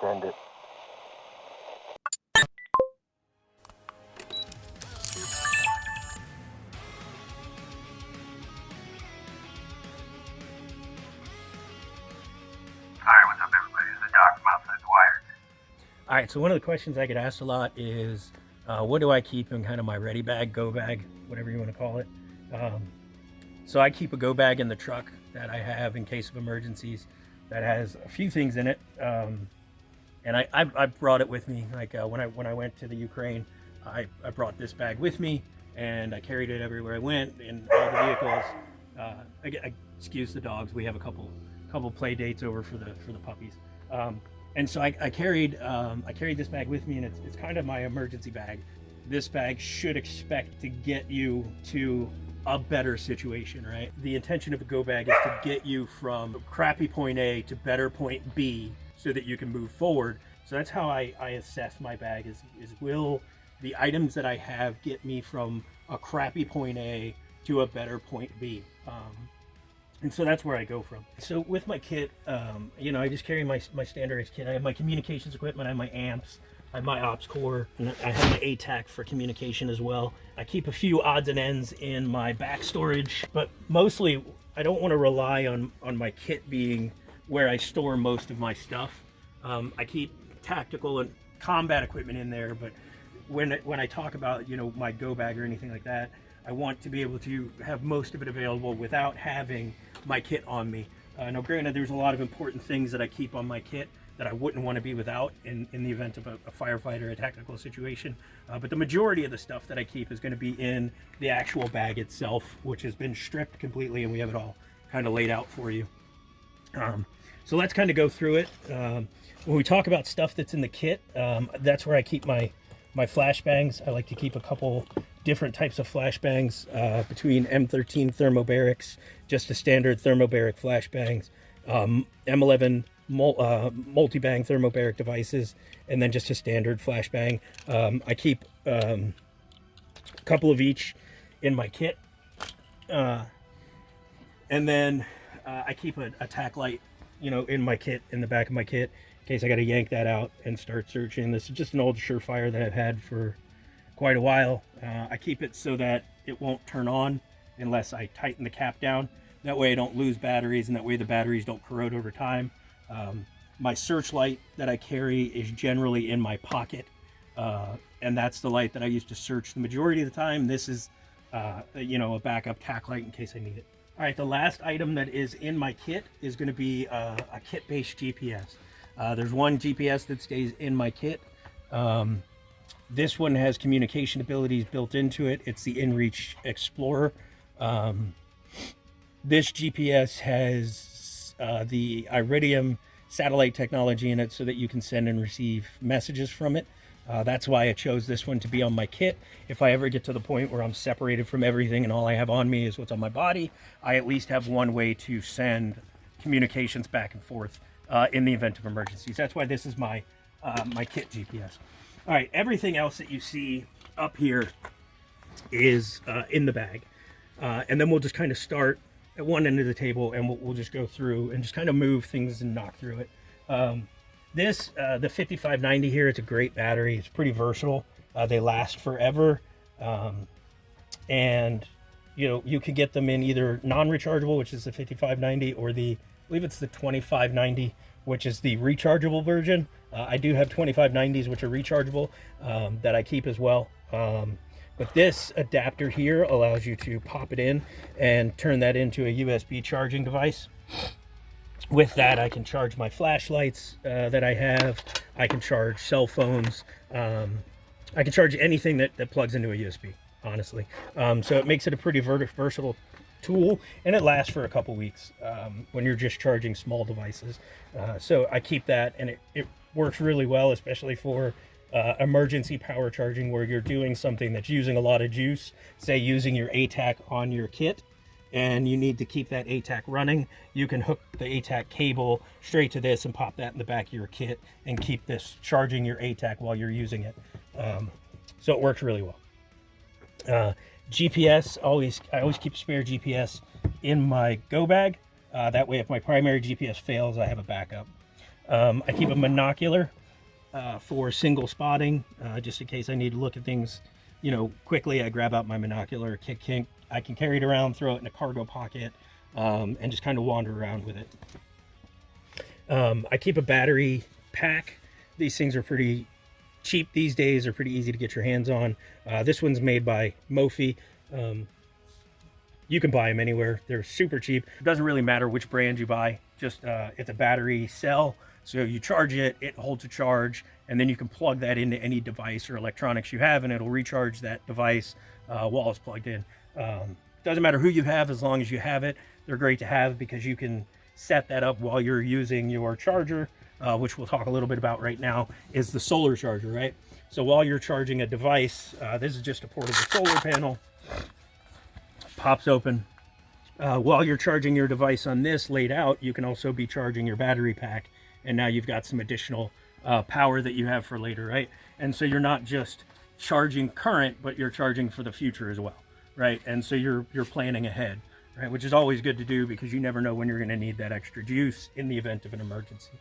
Send it. All right, so one of the questions I get asked a lot is, what do I keep in kind of my ready bag, go bag, whatever you want to call it. So I keep a go bag in the truck that I have in case of emergencies that has a few things in it. And I brought it with me. Like when I went to the Ukraine, I brought this bag with me, and I carried it everywhere I went in all the vehicles. I excuse the dogs. We have a couple play dates over for the puppies. And so I carried this bag with me, and it's kind of my emergency bag. This bag should expect to get you to a better situation, right? The intention of a go bag is to get you from crappy point A to better point B so that you can move forward. So that's how I assess my bag is will the items that I have get me from a crappy point A to a better point B. And so that's where I go from. So with my kit, I just carry my standardized kit. I have my communications equipment, I have my amps, I have my ops core, and I have my ATAC for communication as well. I keep a few odds and ends in my back storage, but mostly I don't want to rely on my kit being where I store most of my stuff. I keep tactical and combat equipment in there, but when I talk about, my go bag or anything like that, I want to be able to have most of it available without having my kit on me. Now granted, there's a lot of important things that I keep on my kit that I wouldn't want to be without in the event of a firefight or a tactical situation. But the majority of the stuff that I keep is going to be in the actual bag itself, which has been stripped completely, and we have it all kind of laid out for you. So let's kind of go through it. When we talk about stuff that's in the kit, that's where I keep my flashbangs. I like to keep a couple different types of flashbangs between M13 thermobarics, just a standard thermobaric flashbangs, M11 multi-bang thermobaric devices, and then just a standard flashbang. I keep a couple of each in my kit, and then I keep a tack light, in my kit, in the back of my kit, in case I got to yank that out and start searching. This is just an old Surefire that I've had for quite a while. I keep it so that it won't turn on unless I tighten the cap down. That way I don't lose batteries, and that way the batteries don't corrode over time. My searchlight that I carry is generally in my pocket, and that's the light that I use to search the majority of the time. This is a backup tack light in case I need it. All right, the last item that is in my kit is going to be a kit-based GPS. There's one GPS that stays in my kit. This one has communication abilities built into it. It's the InReach Explorer. This GPS has the Iridium satellite technology in it so that you can send and receive messages from it. That's why I chose this one to be on my kit. If I ever get to the point where I'm separated from everything and all I have on me is what's on my body, I at least have one way to send communications back and forth in the event of emergencies. That's why this is my kit GPS. All right, everything else that you see up here is in the bag. And then we'll just kind of start at one end of the table, and we'll just go through and just kind of move things and knock through it. The 5590 here, it's a great battery. It's pretty versatile. They last forever. And, you can get them in either non-rechargeable, which is the 5590, or I believe it's the 2590, which is the rechargeable version. I do have 2590s, which are rechargeable, that I keep as well. But this adapter here allows you to pop it in and turn that into a USB charging device. With that, I can charge my flashlights that I have. I can charge cell phones. I can charge anything that plugs into a USB, honestly. So it makes it a pretty versatile tool, and it lasts for a couple weeks when you're just charging small devices. So I keep that, and it works really well, especially for emergency power charging, where you're doing something that's using a lot of juice, say using your ATAC on your kit, and you need to keep that ATAC running. You can hook the ATAC cable straight to this and pop that in the back of your kit and keep this charging your ATAC while you're using it. So it works really well. GPS, I always keep a spare GPS in my go bag. That way, if my primary GPS fails, I have a backup. I keep a monocular for single spotting, just in case I need to look at things, quickly. I grab out my monocular, I can carry it around, throw it in a cargo pocket, and just kind of wander around with it. I keep a battery pack. These things are pretty cheap these days. They're pretty easy to get your hands on. This one's made by Mophie. You can buy them anywhere. They're super cheap. It doesn't really matter which brand you buy. Just it's a battery cell. So you charge it, it holds a charge, and then you can plug that into any device or electronics you have, and it'll recharge that device while it's plugged in. Doesn't matter who you have, as long as you have it. They're great to have because you can set that up while you're using your charger, which we'll talk a little bit about right now, is the solar charger, right? So while you're charging a device, this is just a portable solar panel. Pops open. While you're charging your device on this laid out, you can also be charging your battery pack, and now you've got some additional power that you have for later, right? And so you're not just charging current, but you're charging for the future as well, right? And so you're planning ahead, right? Which is always good to do because you never know when you're going to need that extra juice in the event of an emergency.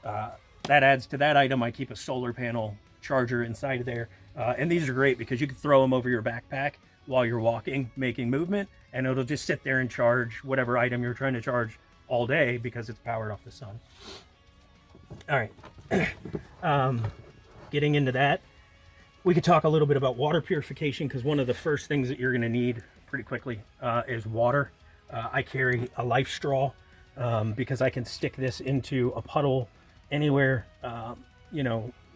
That adds to that item. I keep a solar panel charger inside of there, and these are great because you can throw them over your backpack while you're walking, making movement, and it'll just sit there and charge whatever item you're trying to charge all day because it's powered off the sun. All right, getting into that, we could talk a little bit about water purification, because one of the first things that you're going to need pretty quickly is water. I carry a life straw because I can stick this into a puddle anywhere,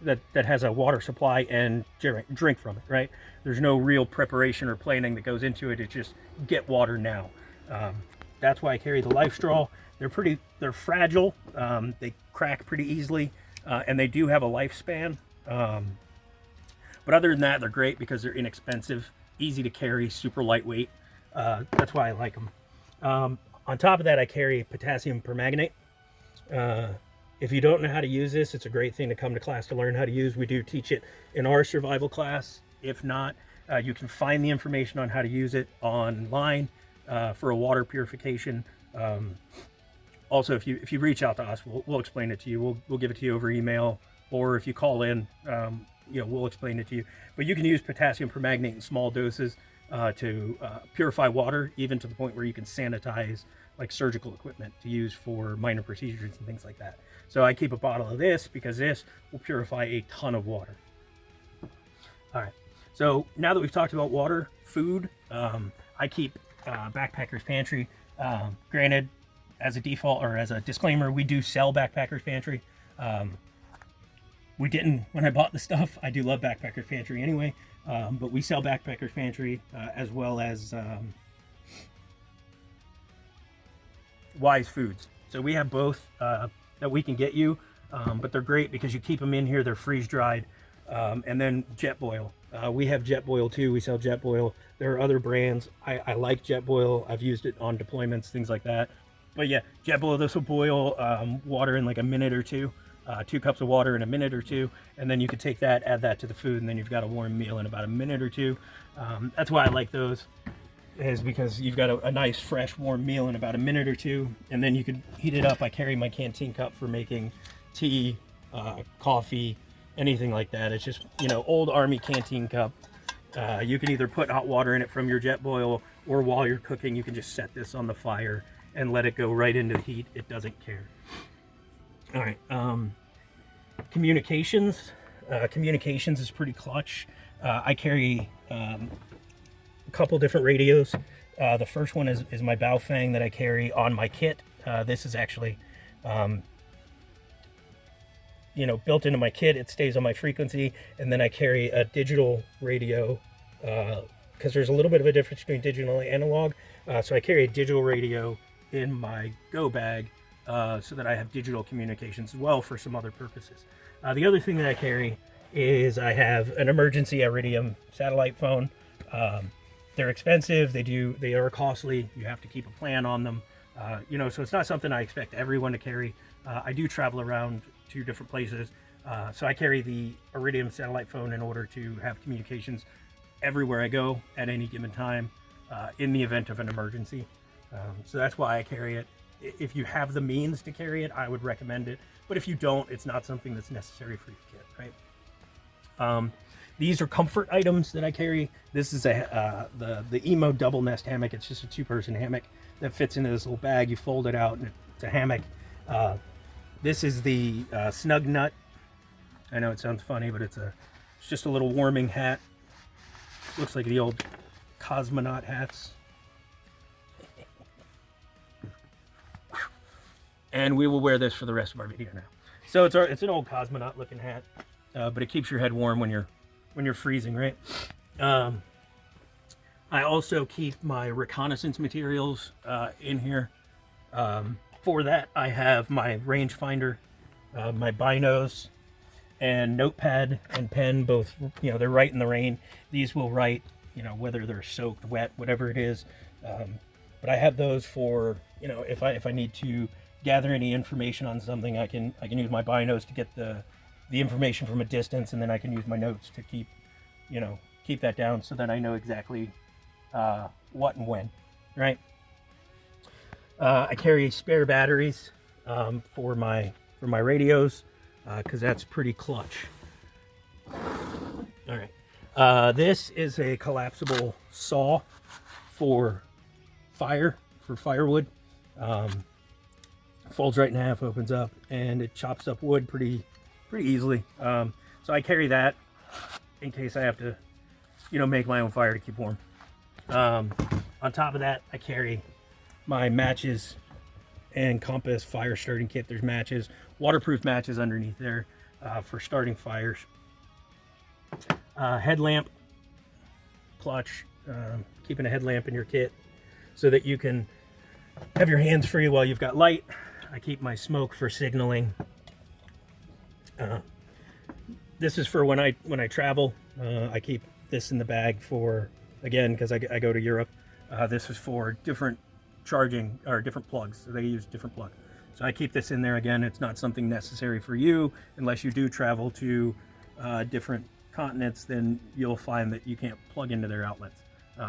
that has a water supply and drink from it, right? There's no real preparation or planning that goes into it. It's just get water now. That's why I carry the life straw. They're fragile. They crack pretty easily, and they do have a lifespan. But other than that, they're great because they're inexpensive, easy to carry, super lightweight. That's why I like them. On top of that, I carry potassium permanganate. If you don't know how to use this, it's a great thing to come to class to learn how to use. We do teach it in our survival class. If not, you can find the information on how to use it online for a water purification. Also, if you reach out to us, we'll explain it to you. We'll give it to you over email, or if you call in, we'll explain it to you. But you can use potassium permanganate in small doses to purify water, even to the point where you can sanitize like surgical equipment to use for minor procedures and things like that. So I keep a bottle of this because this will purify a ton of water. All right, so now that we've talked about water, food, I keep Backpacker's Pantry. Granted, as a default or as a disclaimer, we do sell Backpacker's Pantry. We didn't when I bought the stuff. I do love Backpacker's Pantry anyway, but we sell Backpacker's Pantry as well as Wise Foods. So we have both that we can get you, but they're great because you keep them in here. They're freeze dried. And then Jetboil. We have Jetboil too. We sell Jetboil. There are other brands. I like Jetboil. I've used it on deployments, things like that. But yeah, Jetboil, this will boil water in like a minute or two. 2 cups of water in a minute or two, and then you can take that, add that to the food, and then you've got a warm meal in about a minute or two. That's why I like those, is because you've got a nice fresh warm meal in about a minute or two, and then you can heat it up. I carry my canteen cup for making tea, coffee, anything like that. It's just, old Army canteen cup. You can either put hot water in it from your Jetboil, or while you're cooking, you can just set this on the fire and let it go right into the heat. It doesn't care. All right, communications. Communications is pretty clutch. I carry a couple different radios. The first one is my Baofeng that I carry on my kit. This is actually, built into my kit. It stays on my frequency, and then I carry a digital radio because there's a little bit of a difference between digital and analog. So I carry a digital radio in my go bag. So that I have digital communications as well for some other purposes. The other thing that I carry is I have an emergency Iridium satellite phone. They're expensive. They are costly. You have to keep a plan on them. So it's not something I expect everyone to carry. I do travel around to different places. So I carry the Iridium satellite phone in order to have communications everywhere I go at any given time in the event of an emergency. So that's why I carry it. if you have the means to carry it, I would recommend it. But if you don't, it's not something that's necessary for your kit, right? These are comfort items that I carry. This is the Emo double nest hammock. It's just a 2-person hammock that fits into this little bag. You fold it out and it's a hammock. This is the Snug Nut. I know it sounds funny, but it's just a little warming hat. Looks like the old cosmonaut hats. And we will wear this for the rest of our video now. So it's an old cosmonaut looking hat, but it keeps your head warm when you're freezing, right? I also keep my reconnaissance materials in here. For that, I have my rangefinder, my binos, and notepad and pen. Both, they're right in the rain. These will write, whether they're soaked, wet, whatever it is. But I have those for, if I need to gather any information on something, I can use my binos to get the information from a distance, and then I can use my notes to keep that down so that I know exactly what and when, right? I carry spare batteries for my radios because that's pretty clutch. All right, this is a collapsible saw for firewood. Folds right in half, opens up, and it chops up wood pretty easily. So I carry that in case I have to, make my own fire to keep warm. On top of that, I carry my matches and compass fire starting kit. There's matches, waterproof matches underneath there for starting fires. Headlamp, clutch, keeping a headlamp in your kit so that you can have your hands free while you've got light. I keep my smoke for signaling. This is for when I travel. I keep this in the bag for, again, because I go to Europe. This is for different charging or different plugs. So they use different plugs. So I keep this in there. Again, it's not something necessary for you unless you do travel to different continents. Then you'll find that you can't plug into their outlets.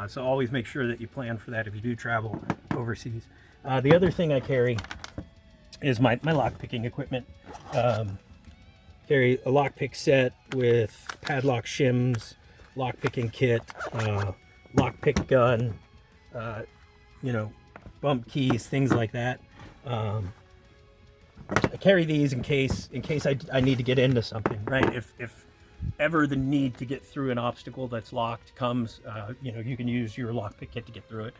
So always make sure that you plan for that if you do travel overseas. The other thing I carry is my lock picking equipment. Carry a lockpick set with padlock shims, lock picking kit, lockpick gun, bump keys, things like that. I carry these in case I need to get into something, right? If ever the need to get through an obstacle that's locked comes, you can use your lockpick kit to get through it.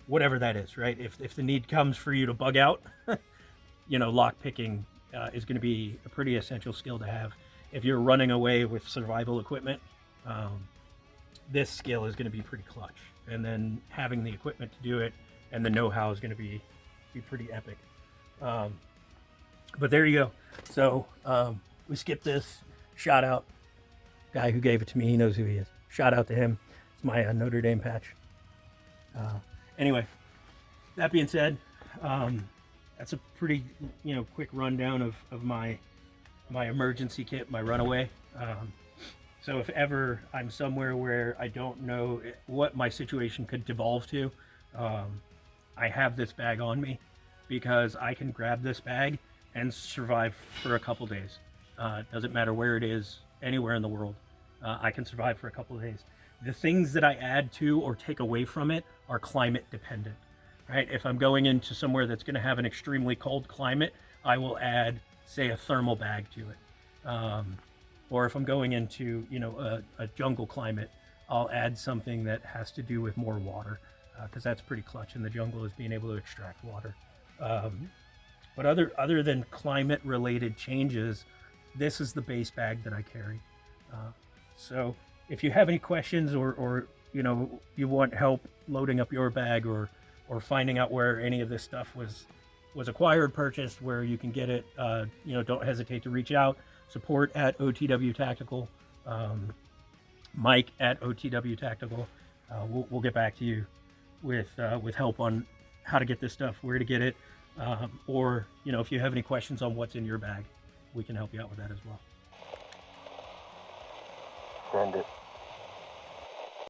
Whatever that is, right? If the need comes for you to bug out, lock picking is going to be a pretty essential skill to have. If you're running away with survival equipment, this skill is going to be pretty clutch. And then having the equipment to do it and the know-how is going to be pretty epic. But there you go. So we skipped this. Shout out guy who gave it to me. He knows who he is. Shout out to him. It's my Notre Dame patch. Anyway, that being said, that's a pretty quick rundown of my emergency kit, my runaway. So if ever I'm somewhere where I don't know what my situation could devolve to, I have this bag on me because I can grab this bag and survive for a couple days. Doesn't matter where it is, anywhere in the world. I can survive for a couple of days. The things that I add to or take away from it are climate dependent, right? If I'm going into somewhere that's going to have an extremely cold climate, I will add, say, a thermal bag to it. Or if I'm going into, a jungle climate, I'll add something that has to do with more water, because that's pretty clutch in the jungle, is being able to extract water. But other than climate-related changes, this is the base bag that I carry. So if you have any questions or you want help loading up your bag or finding out where any of this stuff was acquired, purchased, where you can get it, don't hesitate to reach out. Support at OTW Tactical, Mike at OTW Tactical. We'll get back to you with help on how to get this stuff, where to get it, or if you have any questions on what's in your bag, we can help you out with that as well. Send it.